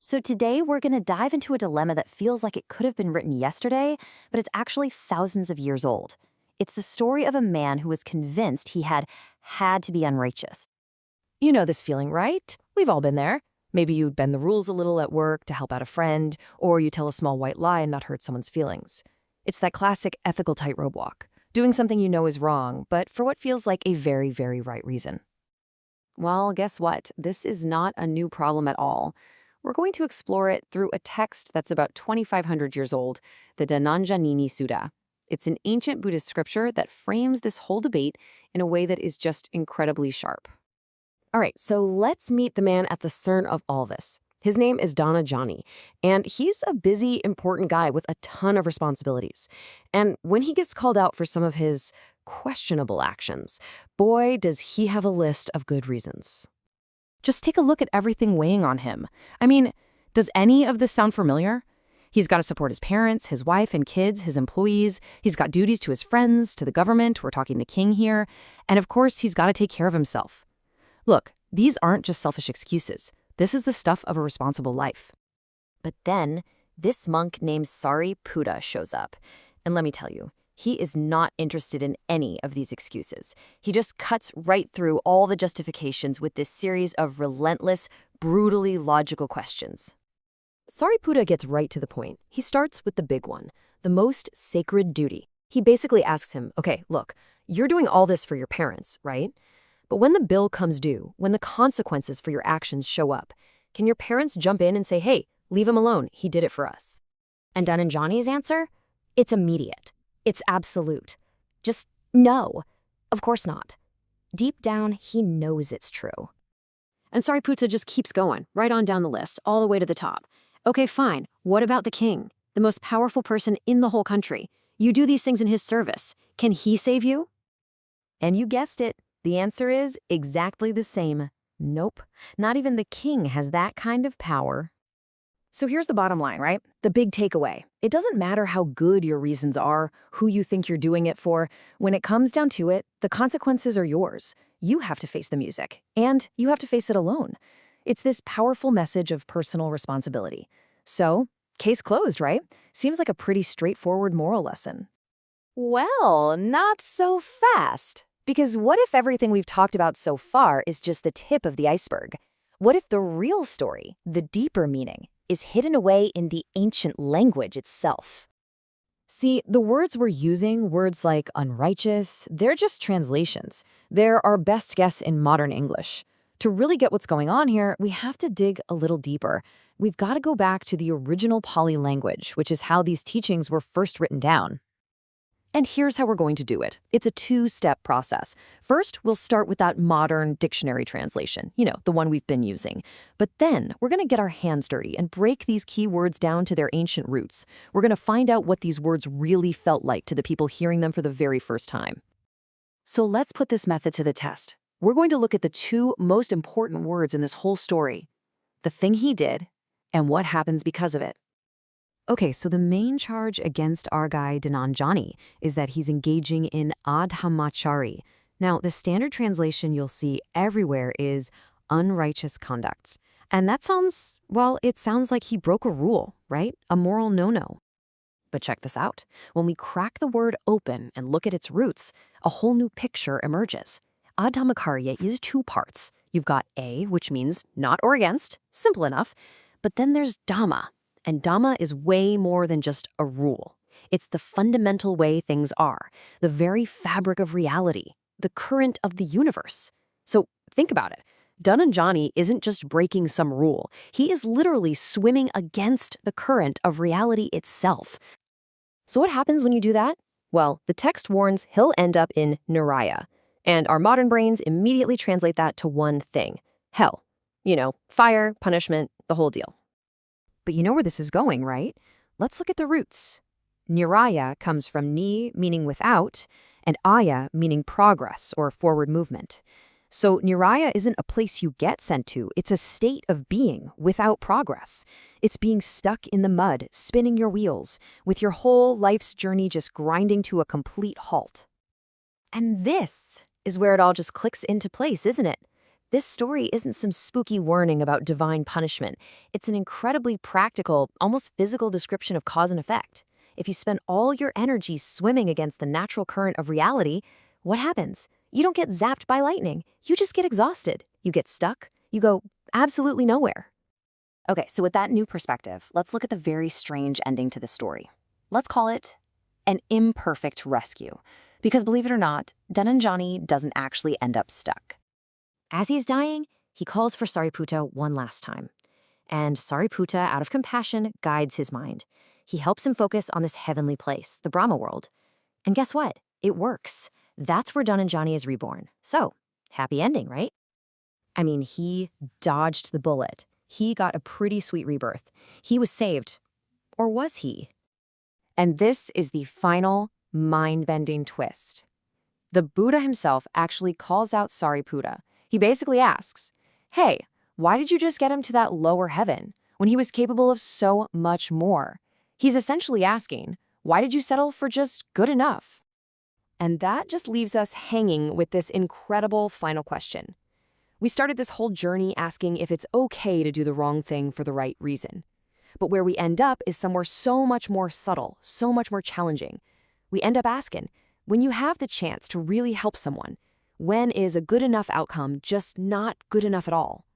So today we're going to dive into a dilemma that feels like it could have been written yesterday, but it's actually thousands of years old. It's the story of a man who was convinced he had to be unrighteous. You know this feeling, right? We've all been there. Maybe you bend the rules a little at work to help out a friend, or you tell a small white lie and not hurt someone's feelings. It's that classic ethical tightrope walk, doing something you know is wrong, but for what feels like a very, very right reason. Well, guess what? This is not a new problem at all. We're going to explore it through a text that's about 2,500 years old, the Dhanañjānisutta. It's an ancient Buddhist scripture that frames this whole debate in a way that is just incredibly sharp. All right, so let's meet the man at the center of all this. His name is Dhanañjāni, and he's a busy, important guy with a ton of responsibilities. And when he gets called out for some of his questionable actions, boy, does he have a list of good reasons. Just take a look at everything weighing on him. I mean, does any of this sound familiar? He's got to support his parents, his wife and kids, his employees. He's got duties to his friends, to the government. We're talking to King here. And of course, he's got to take care of himself. Look, these aren't just selfish excuses. This is the stuff of a responsible life. But then, this monk named Sāriputta shows up. And let me tell you, he is not interested in any of these excuses. He just cuts right through all the justifications with this series of relentless, brutally logical questions. Sāriputta gets right to the point. He starts with the big one, the most sacred duty. He basically asks him, okay, look, you're doing all this for your parents, right? But when the bill comes due, when the consequences for your actions show up, can your parents jump in and say, hey, leave him alone, he did it for us? And Dhanañjāni's answer? It's immediate. It's absolute. Just no. Of course not. Deep down, he knows it's true. And Sāriputta just keeps going, right on down the list, all the way to the top. Okay, fine. What about the king? The most powerful person in the whole country. You do these things in his service. Can he save you? And you guessed it. The answer is exactly the same. Nope. Not even the king has that kind of power. So here's the bottom line, right? The big takeaway. It doesn't matter how good your reasons are, who you think you're doing it for. When it comes down to it, the consequences are yours. You have to face the music, and you have to face it alone. It's this powerful message of personal responsibility. So, case closed, right? Seems like a pretty straightforward moral lesson. Well, not so fast. Because what if everything we've talked about so far is just the tip of the iceberg? What if the real story, the deeper meaning, is hidden away in the ancient language itself? See, the words we're using, words like unrighteous, they're just translations. They're our best guess in modern English. To really get what's going on here, we have to dig a little deeper. We've got to go back to the original Pali language, which is how these teachings were first written down. And here's how we're going to do it. It's a two-step process. First, we'll start with that modern dictionary translation, the one we've been using. But then we're going to get our hands dirty and break these key words down to their ancient roots. We're going to find out what these words really felt like to the people hearing them for the very first time. So let's put this method to the test. We're going to look at the two most important words in this whole story, the thing he did and what happens because of it. Okay, so the main charge against our guy Dhanañjāni is that he's engaging in adhammachari. Now, the standard translation you'll see everywhere is unrighteous conducts. And that sounds like he broke a rule, right? A moral no-no. But check this out. When we crack the word open and look at its roots, a whole new picture emerges. Adhammachari is two parts. You've got A, which means not or against, simple enough. But then there's Dhamma. And Dhamma is way more than just a rule. It's the fundamental way things are, the very fabric of reality, the current of the universe. So think about it. Dhanañjāni isn't just breaking some rule. He is literally swimming against the current of reality itself. So what happens when you do that? Well, the text warns he'll end up in Niraya. And our modern brains immediately translate that to one thing: hell. Fire, punishment, the whole deal. But you know where this is going, right? Let's look at the roots. Niraya comes from ni, meaning without, and aya, meaning progress or forward movement. So Niraya isn't a place you get sent to. It's a state of being without progress. It's being stuck in the mud, spinning your wheels, with your whole life's journey just grinding to a complete halt. And this is where it all just clicks into place, isn't it? This story isn't some spooky warning about divine punishment. It's an incredibly practical, almost physical description of cause and effect. If you spend all your energy swimming against the natural current of reality, what happens? You don't get zapped by lightning. You just get exhausted. You get stuck. You go absolutely nowhere. Okay, so with that new perspective, let's look at the very strange ending to the story. Let's call it an imperfect rescue. Because believe it or not, Dhanañjāni doesn't actually end up stuck. As he's dying, he calls for Sāriputta one last time. And Sāriputta, out of compassion, guides his mind. He helps him focus on this heavenly place, the Brahma World. And guess what? It works. That's where Dhanañjāni is reborn. So, happy ending, right? I mean, he dodged the bullet. He got a pretty sweet rebirth. He was saved. Or was he? And this is the final, mind-bending twist. The Buddha himself actually calls out Sāriputta. He basically asks, hey, why did you just get him to that lower heaven when he was capable of so much more? He's essentially asking, why did you settle for just good enough? And that just leaves us hanging with this incredible final question. We started this whole journey asking if it's okay to do the wrong thing for the right reason. But where we end up is somewhere so much more subtle, so much more challenging. We end up asking, when you have the chance to really help someone, when is a good enough outcome just not good enough at all?